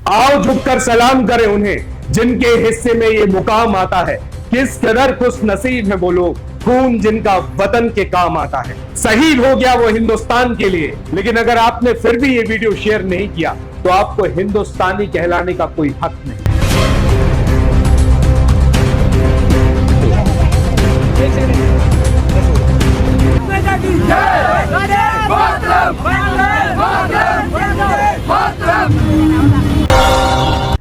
आओ झुककर सलाम करें उन्हें जिनके हिस्से में ये मुकाम आता है। किस कदर खुश नसीब है वो लोग, खून जिनका वतन के काम आता है। शहीद हो गया वो हिंदुस्तान के लिए, लेकिन अगर आपने फिर भी ये वीडियो शेयर नहीं किया तो आपको हिंदुस्तानी कहलाने का कोई हक नहीं।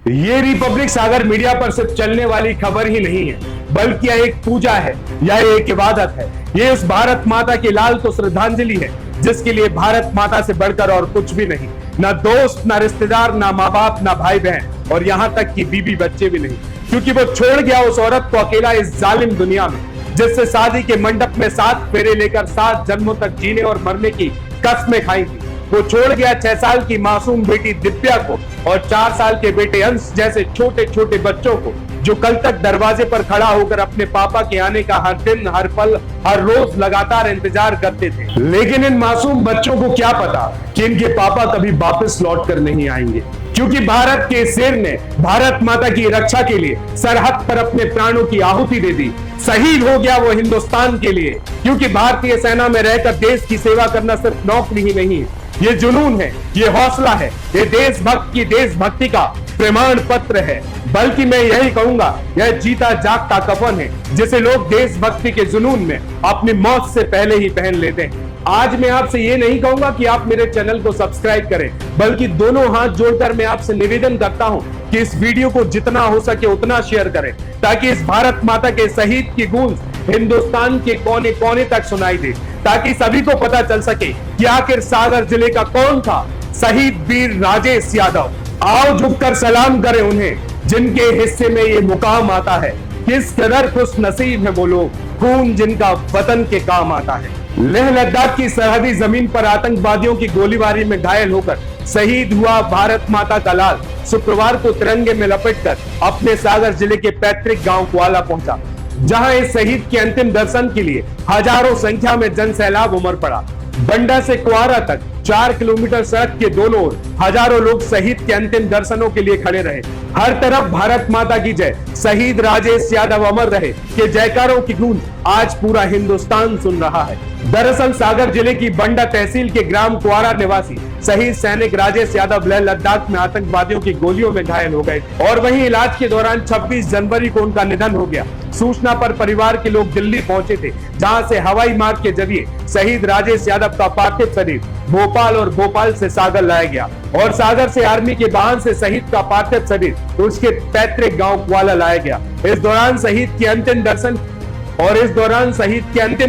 ये रिपब्लिक सागर मीडिया पर सिर्फ चलने वाली खबर ही नहीं है, बल्कि यह एक पूजा है, यह एक इबादत है। ये उस भारत माता की लाल तो श्रद्धांजलि है जिसके लिए भारत माता से बढ़कर और कुछ भी नहीं। ना दोस्त, ना रिश्तेदार, ना माँ बाप, ना भाई बहन, और यहाँ तक कि बीबी बच्चे भी नहीं, क्योंकि वो छोड़ गया उस औरत को अकेला इस जालिम दुनिया में, जिससे शादी के मंडप में 7 फेरे लेकर 7 जन्मों तक जीने और मरने की कसमें खाई थी। वो छोड़ गया 6 साल की मासूम बेटी दिव्या को और 4 साल के बेटे अंश जैसे छोटे छोटे बच्चों को, जो कल तक दरवाजे पर खड़ा होकर अपने पापा के आने का हर दिन, हर पल, हर रोज लगातार इंतजार करते थे। लेकिन इन मासूम बच्चों को क्या पता कि इनके पापा कभी वापस लौट कर नहीं आएंगे, क्योंकि भारत के शेर ने भारत माता की रक्षा के लिए सरहद पर अपने प्राणों की आहुति दे दी। शहीद हो गया वो हिंदुस्तान के लिए, क्योंकि भारतीय सेना में रहकर देश की सेवा करना सिर्फ नौकरी ही नहीं है, ये जुनून है, ये हौसला है, ये देशभक्त की देशभक्ति का प्रमाण पत्र है। बल्कि मैं यही कहूंगा, यह जीता जागता कफन है जिसे लोग देशभक्ति के जुनून में अपनी मौत से पहले ही पहन लेते हैं। आज मैं आपसे ये नहीं कहूंगा कि आप मेरे चैनल को सब्सक्राइब करें, बल्कि दोनों हाथ जोड़कर मैं आपसे निवेदन करता हूं कि इस वीडियो को जितना हो सके उतना शेयर करें, ताकि इस भारत माता के शहीद की गूंज हिंदुस्तान के कोने कोने तक सुनाई दे, ताकि सभी को पता चल सके कि आखिर सागर जिले का कौन था शहीद वीर राजेश यादव। आओ झुककर सलाम करें उन्हें जिनके हिस्से में ये मुकाम आता है। किस कदर खुश नसीब है वो लोग, खून जिनका वतन के काम आता है। लेह लद्दाख की सरहदी जमीन पर आतंकवादियों की गोलीबारी में घायल होकर शहीद हुआ भारत माता का लाल शुक्रवार को तिरंगे में लपेटकर अपने सागर जिले के पैतृक गांव कुआला पहुंचा, जहां इस शहीद के अंतिम दर्शन के लिए हजारों संख्या में जन सैलाब उमड़ पड़ा। बंडा से कुआरा तक 4 किलोमीटर सड़क के दोनों ओर हजारों लोग शहीद के अंतिम दर्शनों के लिए खड़े रहे। हर तरफ भारत माता की जय, शहीद राजेश यादव अमर रहे के जयकारों की गूंज आज पूरा हिंदुस्तान सुन रहा है। दरअसल सागर जिले की बंडा तहसील के ग्राम कुआरा निवासी शहीद सैनिक राजेश यादव लेह लद्दाख में आतंकवादियों की गोलियों में घायल हो गए और वहीं इलाज के दौरान 26 जनवरी को उनका निधन हो गया। सूचना पर परिवार के लोग दिल्ली पहुंचे थे, जहां से हवाई मार्ग के जरिए शहीद राजेश यादव का पार्थिव शरीर भोपाल और भोपाल से सागर लाया गया और सागर से आर्मी के वाहन से शहीद का पार्थिव शरीर उसके पैतृक गांव कुआला लाया गया। इस दौरान शहीद के अंतिम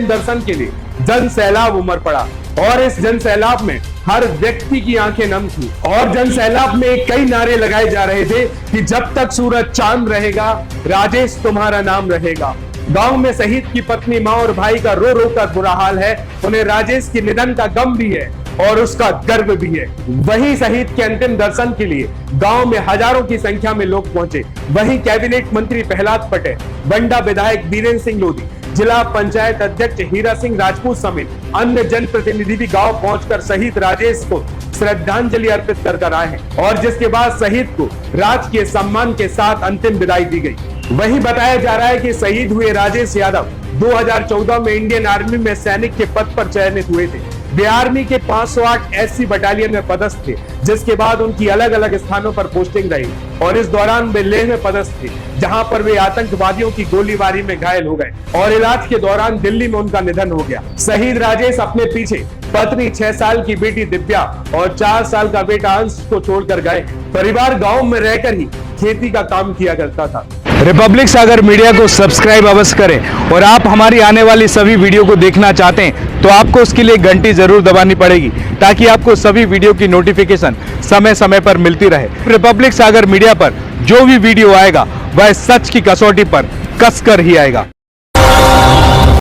दर्शन के लिए जन सैलाब उमड़ पड़ा और इस जन सैलाब में हर व्यक्ति की आंखें नम थी और जन सैलाब में कई नारे लगाए जा रहे थे कि जब तक सूरज चांद रहेगा राजेश तुम्हारा नाम रहेगा। गांव में शहीद की पत्नी, मां और भाई का रो रो कर बुरा हाल है। उन्हें राजेश के निधन का गम भी है और उसका गर्व भी है। वहीं शहीद के अंतिम दर्शन के लिए गांव में हजारों की संख्या में लोग पहुंचे। वहीं कैबिनेट मंत्री प्रहलाद पटेल, बंडा विधायक वीरेंद्र सिंह लोधी, जिला पंचायत अध्यक्ष हीरा सिंह राजपूत समेत अन्य जनप्रतिनिधि भी गांव पहुंचकर शहीद राजेश को श्रद्धांजलि अर्पित कर आए हैं और जिसके बाद शहीद को राजकीय सम्मान के साथ अंतिम विदाई दी गई। वहीं बताया जा रहा है कि शहीद हुए राजेश यादव 2014 में इंडियन आर्मी में सैनिक के पद पर चयनित हुए थे। वे आर्मी के 508 SC बटालियन में पदस्थ थे, जिसके बाद उनकी अलग अलग स्थानों पर पोस्टिंग रही और इस दौरान वे लेह में पदस्थ थे, जहां पर वे आतंकवादियों की गोलीबारी में घायल हो गए और इलाज के दौरान दिल्ली में उनका निधन हो गया। शहीद राजेश अपने पीछे पत्नी, 6 साल की बेटी दिव्या और 4 साल का बेटा अंश को छोड़कर गए। परिवार गाँव में रहकर ही खेती का काम किया करता था। रिपब्लिक सागर मीडिया को सब्सक्राइब अवश्य करें और आप हमारी आने वाली सभी वीडियो को देखना चाहते हैं तो आपको उसके लिए घंटी जरूर दबानी पड़ेगी, ताकि आपको सभी वीडियो की नोटिफिकेशन समय समय पर मिलती रहे। रिपब्लिक सागर मीडिया पर जो भी वीडियो आएगा वह सच की कसौटी पर कसकर ही आएगा।